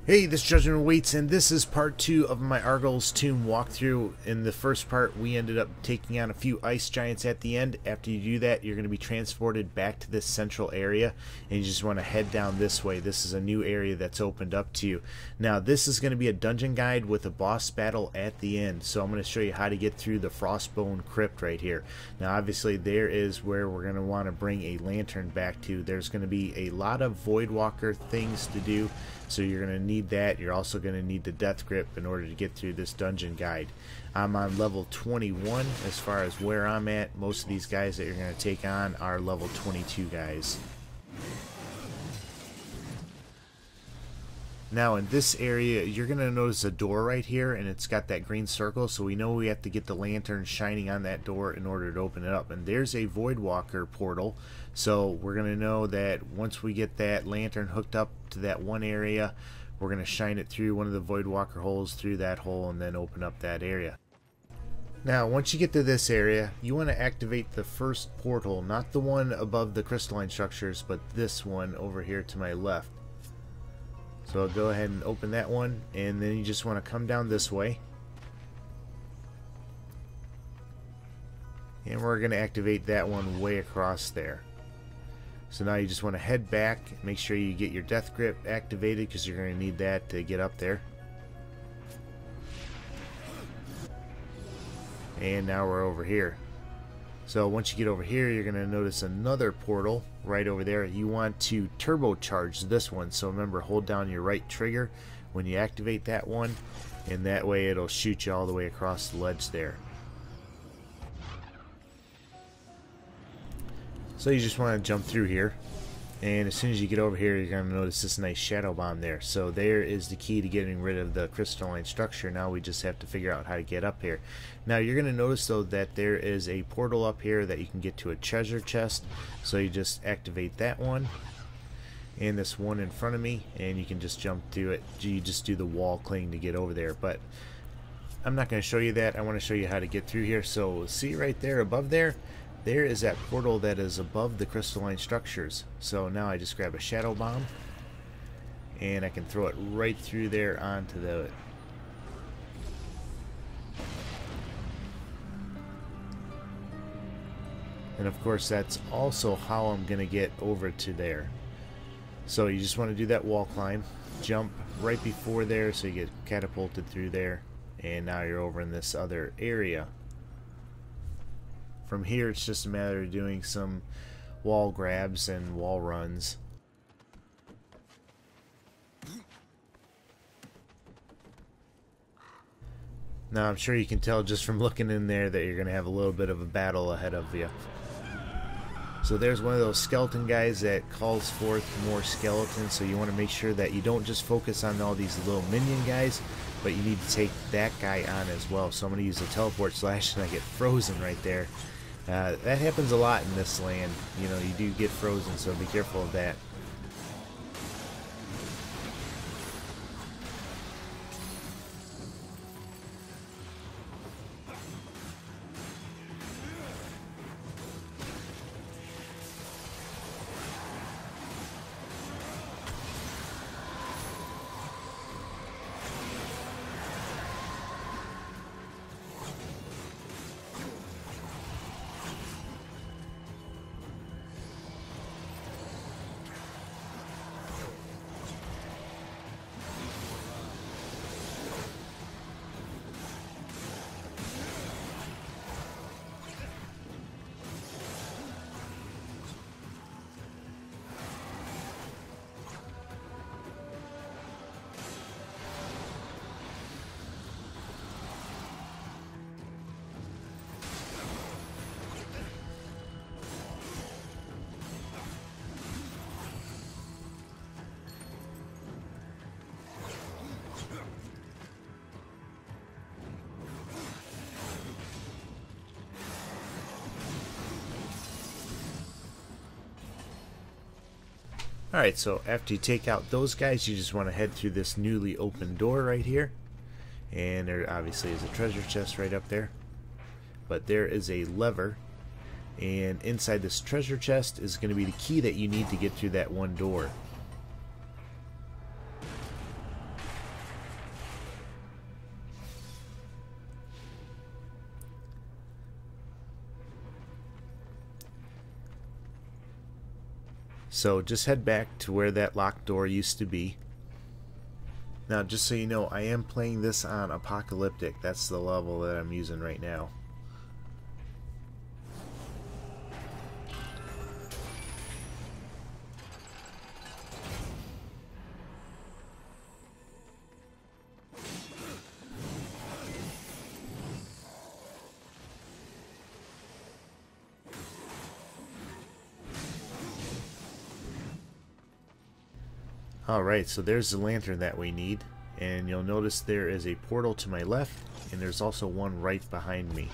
Hey, this Judgment Waits, and this is part 2 of my Arguls Tomb walkthrough. In the first part, we ended up taking on a few ice giants at the end. After you do that, you're going to be transported back to this central area, and you just want to head down this way. This is a new area that's opened up to you. Now, this is going to be a dungeon guide with a boss battle at the end, so I'm going to show you how to get through the Frostbone crypt right here. Now, obviously, there is where we're going to want to bring a lantern back to. There's going to be a lot of Voidwalker things to do, so you're going to need that. You're also going to need the death grip in order to get through this dungeon guide. I'm on level 21 as far as where I'm at. Most of these guys that you're going to take on are level 22 guys. Now in this area, you're going to notice a door right here, and it's got that green circle, so we know we have to get the lantern shining on that door in order to open it up. And there's a Voidwalker portal, so we're going to know that once we get that lantern hooked up to that one area, we're going to shine it through one of the Voidwalker holes, through that hole, and then open up that area. Now, once you get to this area, you want to activate the first portal, not the one above the crystalline structures, but this one over here to my left. So I'll go ahead and open that one, and then you just want to come down this way. And we're going to activate that one way across there. So now you just want to head back, make sure you get your death grip activated because you're going to need that to get up there. And now we're over here. So once you get over here, you're going to notice another portal right over there. You want to turbocharge this one, so remember, hold down your right trigger when you activate that one, and that way it'll shoot you all the way across the ledge there. So you just want to jump through here, and as soon as you get over here, you're going to notice this nice shadow bomb there. So there is the key to getting rid of the crystalline structure. Now we just have to figure out how to get up here. Now you're going to notice though that there is a portal up here that you can get to a treasure chest. So you just activate that one and this one in front of me, and you can just jump through it. You just do the wall cling to get over there, but I'm not going to show you that. I want to show you how to get through here. So see right there above there, there is that portal that is above the crystalline structures. So now I just grab a shadow bomb, and I can throw it right through there onto the... And of course that's also how I'm going to get over to there. So you just want to do that wall climb, jump right before there so you get catapulted through there, and now you're over in this other area. From here, it's just a matter of doing some wall grabs and wall runs. Now, I'm sure you can tell just from looking in there that you're going to have a little bit of a battle ahead of you. So there's one of those skeleton guys that calls forth more skeletons, so you want to make sure that you don't just focus on all these little minion guys, but you need to take that guy on as well. So I'm going to use a teleport slash, and I get frozen right there. That happens a lot in this land. You know, you do get frozen, so be careful of that. Alright, so after you take out those guys, you just want to head through this newly opened door right here. And there obviously is a treasure chest right up there. But there is a lever, and inside this treasure chest is going to be the key that you need to get through that one door. So just head back to where that locked door used to be. Now, just so you know, I am playing this on Apocalyptic. That's the level that I'm using right now. Alright, so there's the lantern that we need, and you'll notice there is a portal to my left, and there's also one right behind me.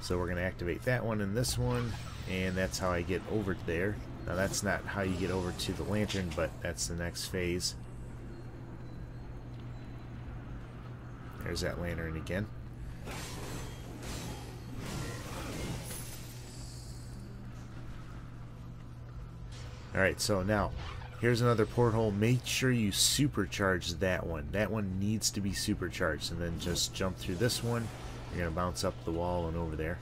So we're going to activate that one and this one, and that's how I get over there. Now that's not how you get over to the lantern, but that's the next phase. There's that lantern again. Alright, so now here's another porthole. Make sure you supercharge that one. That one needs to be supercharged. And then just jump through this one. You're going to bounce up the wall and over there.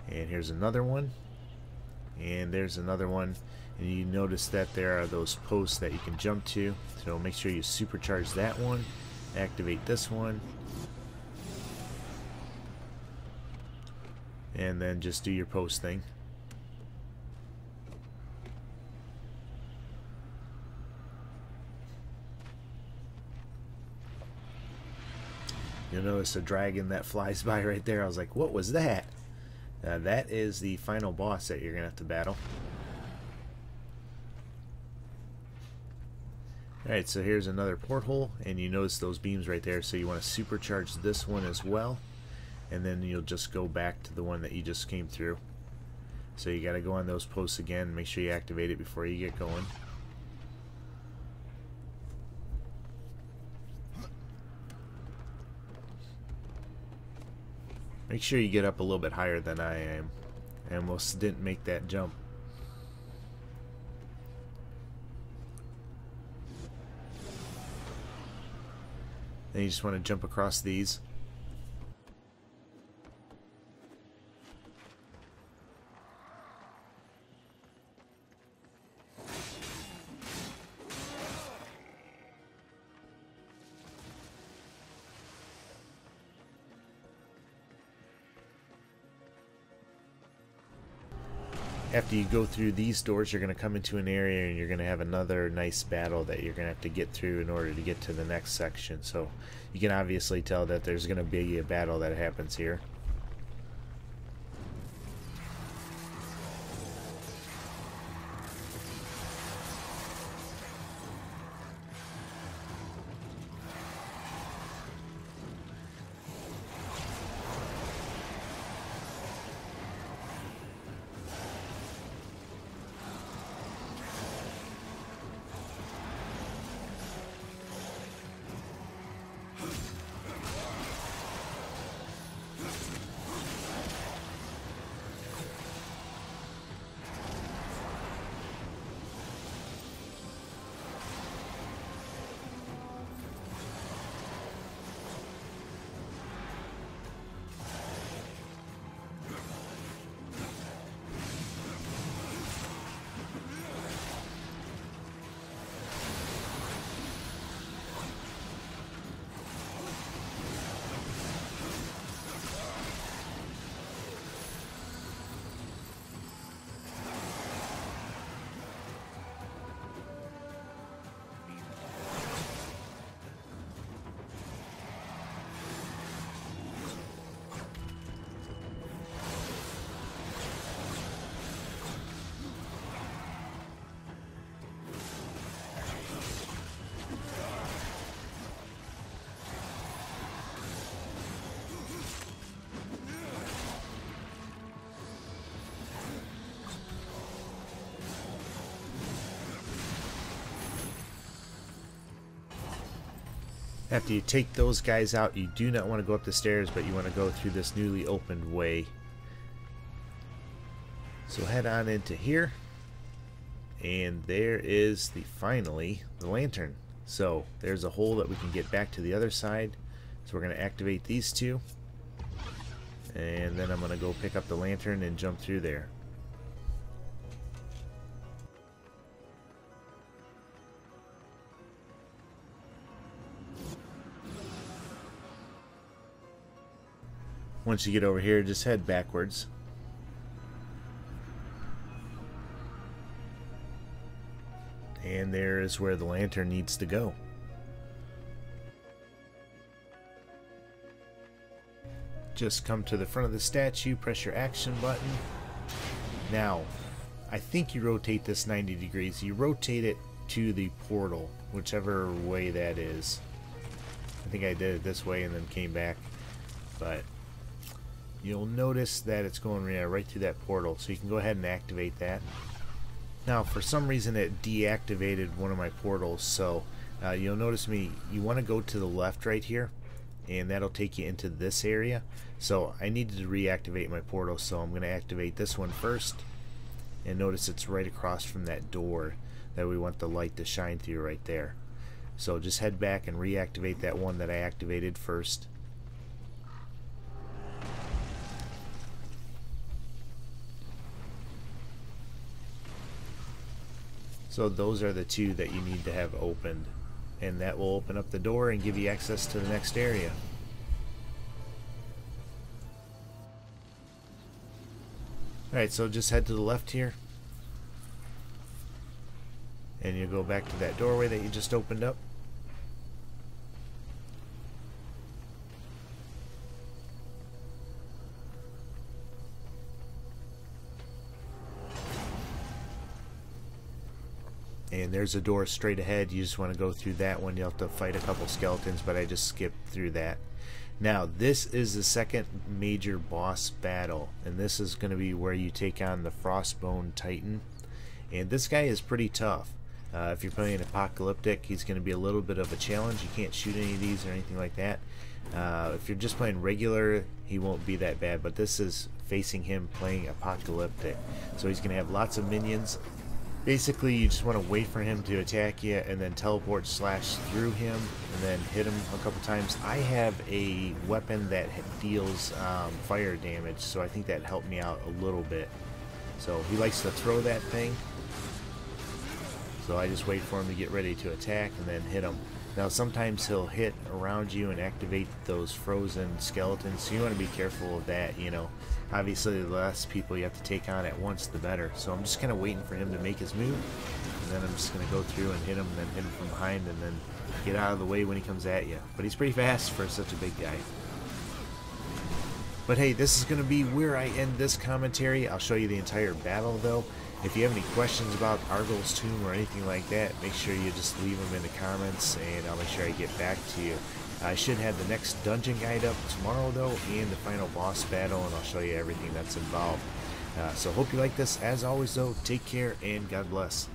And here's another one. And there's another one. And you notice that there are those posts that you can jump to. So make sure you supercharge that one. Activate this one. And then just do your post thing. You'll notice a dragon that flies by right there. I was like, what was that? That is the final boss that you're going to have to battle. Alright, so here's another porthole, and you notice those beams right there, so you want to supercharge this one as well, and then you'll just go back to the one that you just came through. So you got to go on those posts again, make sure you activate it before you get going. Make sure you get up a little bit higher than I am. I almost didn't make that jump. Then you just want to jump across these. After you go through these doors, you're going to come into an area and you're going to have another nice battle that you're going to have to get through in order to get to the next section. So you can obviously tell that there's going to be a battle that happens here. After you take those guys out, you do not want to go up the stairs, but you want to go through this newly opened way. So head on into here, and there is finally the lantern. So there's a hole that we can get back to the other side. So we're going to activate these two, And then I'm going to go pick up the lantern and jump through there. Once you get over here, just head backwards. And there is where the lantern needs to go. Just come to the front of the statue, press your action button. Now, I think you rotate this 90 degrees. You rotate it to the portal, whichever way that is. I think I did it this way and then came back. But you'll notice that it's going right through that portal, so you can go ahead and activate that. Now, for some reason it deactivated one of my portals, so you'll notice you want to go to the left right here, and that'll take you into this area. So I needed to reactivate my portal, so I'm going to activate this one first, and notice it's right across from that door that we want the light to shine through right there. So just head back and reactivate that one that I activated first. So those are the two that you need to have opened, and that will open up the door and give you access to the next area. Alright, so just head to the left here, and you go back to that doorway that you just opened up. And there's a door straight ahead. You just want to go through that one. You'll have to fight a couple skeletons, but I just skipped through that. Now, this is the second major boss battle, and this is going to be where you take on the Frostbone Titan. And this guy is pretty tough. If you're playing Apocalyptic, he's going to be a little bit of a challenge. You can't shoot any of these or anything like that. If you're just playing regular, he won't be that bad, but this is facing him playing Apocalyptic. So he's going to have lots of minions. Basically, you just want to wait for him to attack you and then teleport slash through him and then hit him a couple times. I have a weapon that deals fire damage, so I think that helped me out a little bit. So he likes to throw that thing. So I just wait for him to get ready to attack and then hit him. Now sometimes he'll hit around you and activate those frozen skeletons, so you want to be careful of that, you know. Obviously the less people you have to take on at once, the better. So I'm just kind of waiting for him to make his move, and then I'm just going to go through and hit him, and then hit him from behind, and then get out of the way when he comes at you. But he's pretty fast for such a big guy. But hey, this is going to be where I end this commentary. I'll show you the entire battle though. If you have any questions about Arguls Tomb or anything like that, make sure you just leave them in the comments, and I'll make sure I get back to you. I should have the next dungeon guide up tomorrow though, and the final boss battle, and I'll show you everything that's involved. So hope you like this. As always though, take care and God bless.